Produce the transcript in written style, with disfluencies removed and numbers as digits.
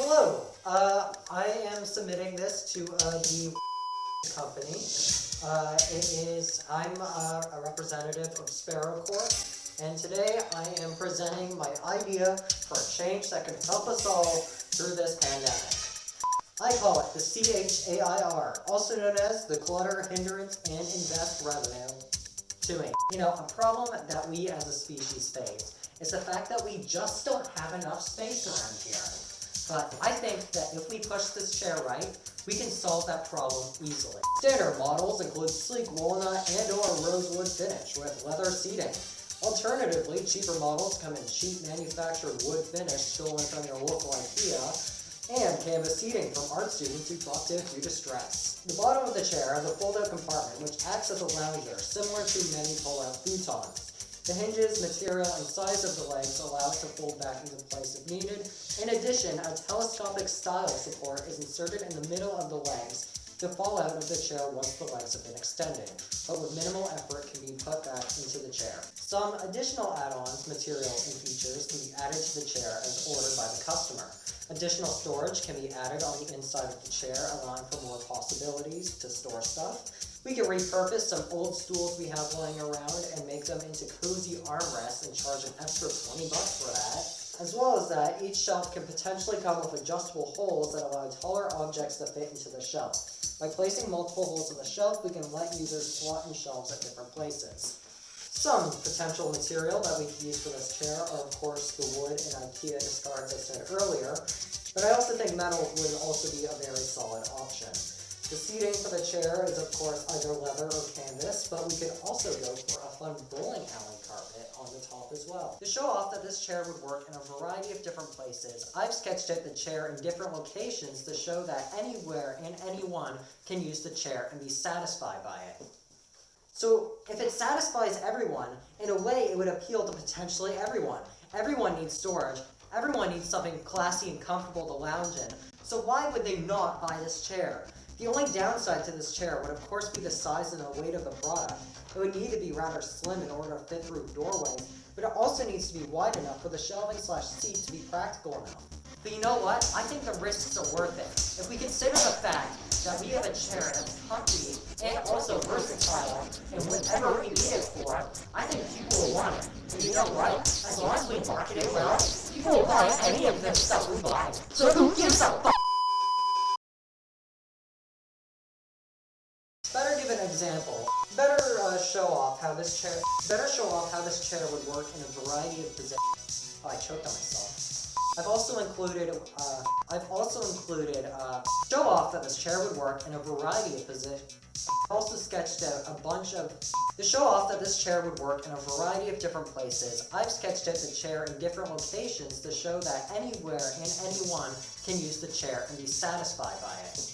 Hello, I am submitting this to the company. I'm a representative of Sparrow Corp, and today I am presenting my idea for a change that can help us all through this pandemic. I call it the CHAIR, also known as the Clutter, Hindrance, and Invest Revenue to me. You know, a problem that we as a species face is the fact that we just don't have enough space around here. But I think that if we push this chair right, we can solve that problem easily. Standard models include sleek walnut and/or rosewood finish with leather seating. Alternatively, cheaper models come in cheap manufactured wood finish stolen from your local IKEA, and canvas seating from art students who talk to due to stress. The bottom of the chair has a fold-out compartment which acts as a lounger, similar to many pull-out futons. The hinges, material, and size of the legs allow it to fold back into place if needed. In addition, a telescopic Stylus support is inserted in the middle of the legs to fall out of the chair once the legs have been extended, but with minimal effort can be put back into the chair. Some additional add-ons, materials, and features can be added to the chair as ordered by the customer. Additional storage can be added on the inside of the chair, allowing for more possibilities to store stuff. We can repurpose some old stools we have laying around and make them into cozy armrests and charge an extra $20 for that. As well as that, each shelf can potentially come with adjustable holes that allow taller objects to fit into the shelf. By placing multiple holes in the shelf, we can let users slot in shelves at different places. Some potential material that we can use for this chair are, of course, the wood and IKEA discards I said earlier, but I also think metal would also be a very solid option. The seating for the chair is, of course, either leather or canvas, but we could also go for a fun bowling alley carpet on the top as well. To show off that this chair would work in a variety of different places, I've sketched out the chair in different locations to show that anywhere and anyone can use the chair and be satisfied by it. So, if it satisfies everyone, in a way it would appeal to potentially everyone. Everyone needs storage. Everyone needs something classy and comfortable to lounge in. So why would they not buy this chair? The only downside to this chair would of course be the size and the weight of the product. It would need to be rather slim in order to fit through doorways, but it also needs to be wide enough for the shelving/seat to be practical enough. But you know what? I think the risks are worth it. If we consider the fact that we have a chair that's comfy and also versatile, and whatever we need it for, I think people will want it. And you know what? As long as we market it well, people will buy any of the stuff we buy. So who gives a f***? Better give an example. Better show off how this chair would work in a variety of positions. Oh, I choked on myself. I've also included show off that this chair would work in a variety of positions. I've also sketched out to show off that this chair would work in a variety of different places. I've sketched out the chair in different locations to show that anywhere and anyone can use the chair and be satisfied by it.